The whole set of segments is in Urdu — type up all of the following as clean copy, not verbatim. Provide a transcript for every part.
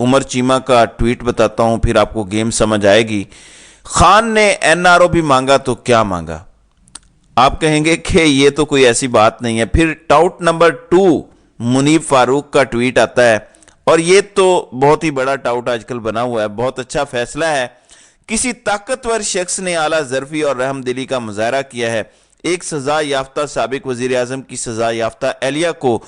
عمر چیمہ کا ٹویٹ بتاتا ہوں، پھر آپ کو گیم سمجھ آئے گی۔ خان نے NRO بھی مانگا تو کیا مانگا؟ آپ کہیں گے کہ یہ تو کوئی ایسی بات نہیں ہے۔ پھر ٹاؤٹ نمبر 2 منیب فاروق کا ٹویٹ آتا ہے، اور یہ تو بہت ہی بڑا ٹاؤٹ آج کل بنا ہوا ہے۔ بہت اچھا فیصلہ ہے، کسی طاقتور شخص نے اعلیٰ ظرفی اور رحم دلی کا مظاہرہ کیا ہے۔ ایک سزا یافتہ سابق وزیر اعظم کی سزا یافتہ اہلیہ کو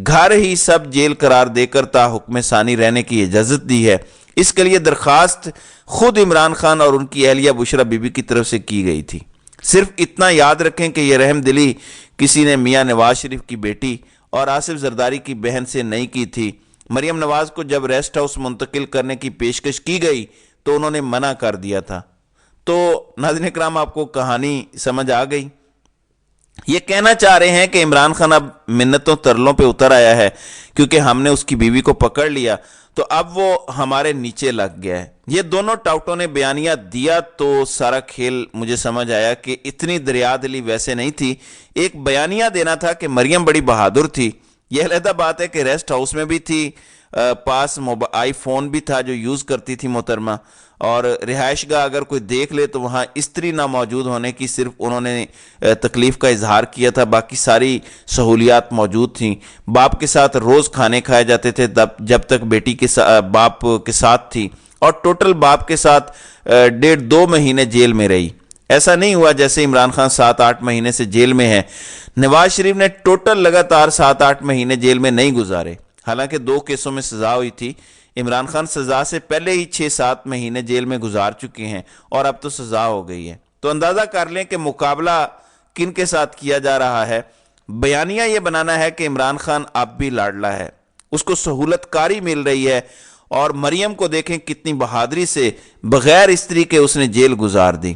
گھر ہی سب جیل قرار دے کر تا حکم ثانی رہنے کی اجازت دی ہے۔ اس کے لیے درخواست خود عمران خان اور ان کی اہلیہ بشرا بی بی کی طرف سے کی گئی تھی۔ صرف اتنا یاد رکھیں کہ یہ رحم دلی کسی نے میاں نواز شریف کی بیٹی اور آصف زرداری کی بہن سے نہیں کی تھی۔ مریم نواز کو جب ریسٹ ہاؤس منتقل کرنے کی پیشکش کی گئی تو انہوں نے منع کر دیا تھا۔ تو ناظرین کرام، آپ کو کہانی سمجھ آ گئی؟ یہ کہنا چاہ رہے ہیں کہ عمران خان اب منتوں ترلوں پہ اتر آیا ہے کیونکہ ہم نے اس کی بیوی کو پکڑ لیا تو اب وہ ہمارے نیچے لگ گیا ہے۔ یہ دونوں ٹاؤٹوں نے بیانیہ دیا تو سارا کھیل مجھے سمجھ آیا کہ اتنی دریا دلی ویسے نہیں تھی۔ ایک بیانیہ دینا تھا کہ مریم بڑی بہادر تھی۔ یہ علیحدہ بات ہے کہ ریسٹ ہاؤس میں بھی تھی، پاس آئی فون بھی تھا جو یوز کرتی تھی محترمہ، اور رہائش گاہ اگر کوئی دیکھ لے تو وہاں استری نہ موجود ہونے کی صرف انہوں نے تکلیف کا اظہار کیا تھا، باقی ساری سہولیات موجود تھیں۔ باپ کے ساتھ روز کھانے کھائے جاتے تھے جب تک بیٹی کے باپ کے ساتھ تھی، اور ٹوٹل باپ کے ساتھ 1.5-2 مہینے جیل میں رہی۔ ایسا نہیں ہوا جیسے عمران خان 7-8 مہینے سے جیل میں ہے۔ نواز شریف نے ٹوٹل لگاتار 7-8 مہینے جیل میں نہیں گزارے، حالانکہ 2 کیسوں میں سزا ہوئی تھی۔ عمران خان سزا سے پہلے ہی 6-7 مہینے جیل میں گزار چکے ہیں، اور اب تو سزا ہو گئی ہے۔ تو اندازہ کر لیں کہ مقابلہ کن کے ساتھ کیا جا رہا ہے۔ بیانیہ یہ بنانا ہے کہ عمران خان اب بھی لاڈلا ہے، اس کو سہولت کاری مل رہی ہے، اور مریم کو دیکھیں کتنی بہادری سے بغیر استری کے اس نے جیل گزار دی۔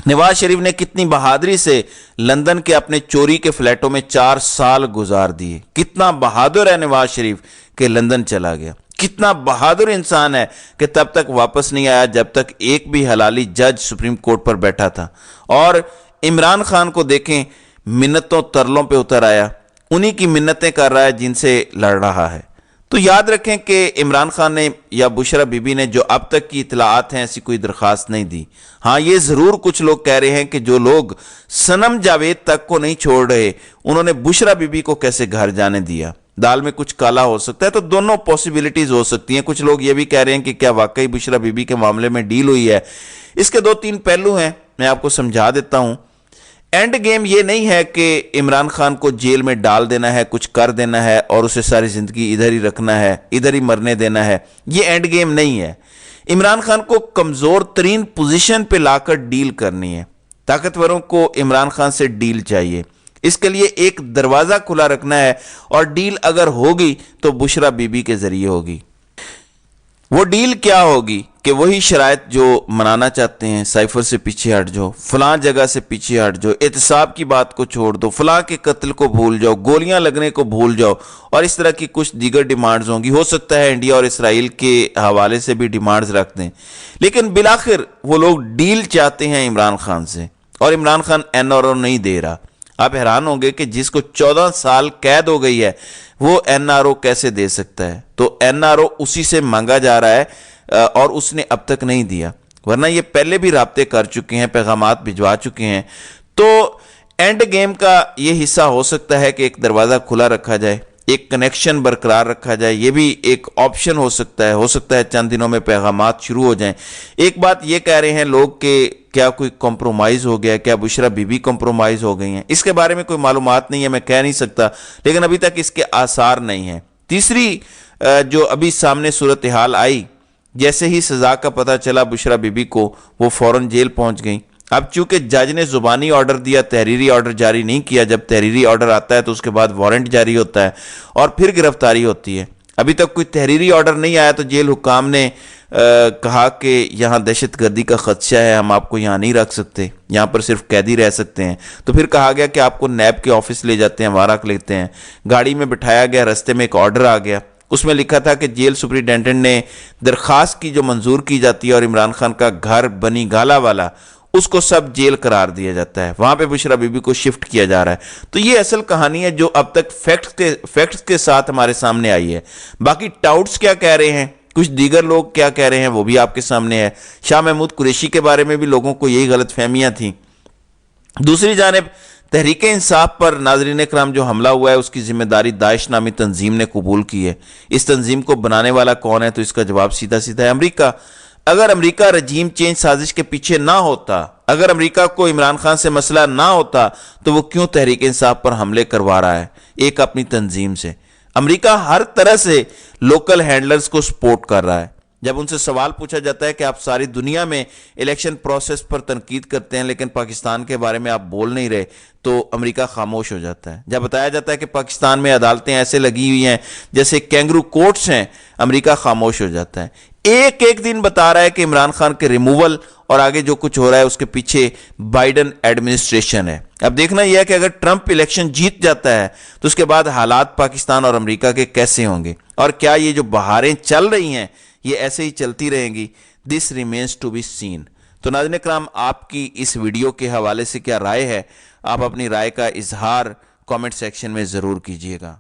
نواز شریف نے کتنی بہادری سے لندن کے اپنے چوری کے فلیٹوں میں 4 سال گزار دیے۔ کتنا بہادر ہے نواز شریف کہ لندن چلا گیا۔ کتنا بہادر انسان ہے کہ تب تک واپس نہیں آیا جب تک ایک بھی حلالی جج سپریم کورٹ پر بیٹھا تھا۔ اور عمران خان کو دیکھیں، منتوں ترلوں پہ اتر آیا، انہی کی منتیں کر رہا ہے جن سے لڑ رہا ہے۔ تو یاد رکھیں کہ عمران خان نے یا بشرا بی بی نے جو اب تک کی اطلاعات ہیں ایسی کوئی درخواست نہیں دی۔ ہاں یہ ضرور کچھ لوگ کہہ رہے ہیں کہ جو لوگ صنم جاوید تک کو نہیں چھوڑ رہے انہوں نے بشرا بی بی کو کیسے گھر جانے دیا۔ دال میں کچھ کالا ہو سکتا ہے، تو دونوں پوسیبلٹیز ہو سکتی ہیں۔ کچھ لوگ یہ بھی کہہ رہے ہیں کہ کیا واقعی بشرا بی بی کے معاملے میں ڈیل ہوئی ہے۔ اس کے 2-3 پہلو ہیں، میں آپ کو سمجھا دیتا ہوں۔ اینڈ گیم یہ نہیں ہے کہ عمران خان کو جیل میں ڈال دینا ہے، کچھ کر دینا ہے اور اسے ساری زندگی ادھر ہی رکھنا ہے، ادھر ہی مرنے دینا ہے۔ یہ اینڈ گیم نہیں ہے۔ عمران خان کو کمزور ترین پوزیشن پہ لا کر ڈیل کرنی ہے۔ طاقتوروں کو عمران خان سے ڈیل چاہیے، اس کے لیے ایک دروازہ کھلا رکھنا ہے، اور ڈیل اگر ہوگی تو بشرا بی بی کے ذریعے ہوگی۔ وہ ڈیل کیا ہوگی کہ وہی شرائط جو منانا چاہتے ہیں، سائفر سے پیچھے ہٹ جاؤ، فلاں جگہ سے پیچھے ہٹ جاؤ، احتساب کی بات کو چھوڑ دو، فلاں کے قتل کو بھول جاؤ، گولیاں لگنے کو بھول جاؤ، اور اس طرح کی کچھ دیگر ڈیمانڈز ہوں گی۔ ہو سکتا ہے انڈیا اور اسرائیل کے حوالے سے بھی ڈیمانڈز رکھ دیں، لیکن بالآخر وہ لوگ ڈیل چاہتے ہیں عمران خان سے، اور عمران خان NRO نہیں دے رہا۔ آپ حیران ہوں گے کہ جس کو 14 سال قید ہو گئی ہے وہ NRO کیسے دے سکتا ہے؟ تو NRO اسی سے مانگا جا رہا ہے، اور اس نے اب تک نہیں دیا، ورنہ یہ پہلے بھی رابطے کر چکے ہیں، پیغامات بھجوا چکے ہیں۔ تو اینڈ گیم کا یہ حصہ ہو سکتا ہے کہ ایک دروازہ کھلا رکھا جائے، ایک کنیکشن برقرار رکھا جائے، یہ بھی ایک آپشن ہو سکتا ہے چند دنوں میں پیغامات شروع ہو جائیں۔ ایک بات یہ کہہ رہے ہیں لوگ کہ کیا کوئی کمپرومائز ہو گیا، کیا بشرا بی بی کمپرومائز ہو گئی ہیں؟ اس کے بارے میں کوئی معلومات نہیں ہے، میں کہہ نہیں سکتا، لیکن ابھی تک اس کے آثار نہیں ہیں۔ تیسری جو ابھی سامنے صورتحال آئی، جیسے ہی سزا کا پتہ چلا بشرا بی بی کو، وہ فوراً جیل پہنچ گئیں۔ اب چونکہ جج نے زبانی آرڈر دیا، تحریری آرڈر جاری نہیں کیا، جب تحریری آرڈر آتا ہے تو اس کے بعد وارنٹ جاری ہوتا ہے اور پھر گرفتاری ہوتی ہے۔ ابھی تک کوئی تحریری آرڈر نہیں آیا تو جیل حکام نے کہا کہ یہاں دہشت گردی کا خدشہ ہے، ہم آپ کو یہاں نہیں رکھ سکتے، یہاں پر صرف قیدی رہ سکتے ہیں۔ تو پھر کہا گیا کہ آپ کو نیب کے آفس لے جاتے ہیں، وہاں رکھ لیتے ہیں۔ گاڑی میں بٹھایا گیا، رستے میں ایک آرڈر آ گیا، اس میں لکھا تھا کہ جیل سپرنٹینڈنٹ نے درخواست کی جو منظور کی جاتی ہے، اور عمران خان کا گھر بنی گالا والا، اس کو سب جیل قرار دیا جاتا ہے، وہاں پہ بشرا بی بی کو شفٹ کیا جا رہا ہے۔ تو یہ اصل کہانی ہے جو اب تک فیکٹس کے ساتھ ہمارے سامنے آئی ہے۔ باقی ٹاؤٹس کیا کہہ رہے ہیں کچھ دیگر لوگ کیا کہہ رہے ہیں وہ بھی آپ کے سامنے ہے۔ شاہ محمود قریشی کے بارے میں بھی لوگوں کو یہی غلط فہمیاں تھیں۔ دوسری جانب تحریک انصاف پر ناظرین کرام جو حملہ ہوا ہے اس کی ذمہ داری داعش نامی تنظیم نے قبول کی ہے۔ اس تنظیم کو بنانے والا کون ہے؟ تو اس کا جواب سیدھا سیدھا ہے امریکہ۔ اگر امریکہ رجیم چینج سازش کے پیچھے نہ ہوتا، اگر امریکہ کو عمران خان سے مسئلہ نہ ہوتا تو وہ کیوں تحریک انصاف پر حملے کروا رہا ہے ایک اپنی تنظیم سے؟ امریکہ ہر طرح سے لوکل ہینڈلرز کو سپورٹ کر رہا ہے۔ جب ان سے سوال پوچھا جاتا ہے کہ آپ ساری دنیا میں الیکشن پروسیس پر تنقید کرتے ہیں لیکن پاکستان کے بارے میں آپ بول نہیں رہے، تو امریکہ خاموش ہو جاتا ہے۔ جب بتایا جاتا ہے کہ پاکستان میں عدالتیں ایسے لگی ہوئی ہیں جیسے کینگرو کورٹس ہیں، امریکہ خاموش ہو جاتا ہے۔ ایک ایک دن بتا رہا ہے کہ عمران خان کے ریموول اور آگے جو کچھ ہو رہا ہے اس کے پیچھے بائیڈن ایڈمنسٹریشن ہے۔ اب دیکھنا یہ ہے کہ اگر ٹرمپ الیکشن جیت جاتا ہے تو اس کے بعد حالات پاکستان اور امریکہ کے کیسے ہوں گے، اور کیا یہ جو بہاریں چل رہی ہیں یہ ایسے ہی چلتی رہیں گی؟ دس ریمینز ٹو بی سین۔ تو ناظرین اکرام، آپ کی اس ویڈیو کے حوالے سے کیا رائے ہے؟ آپ اپنی رائے کا اظہار کامنٹ سیکشن میں ضرور کیجیے گا۔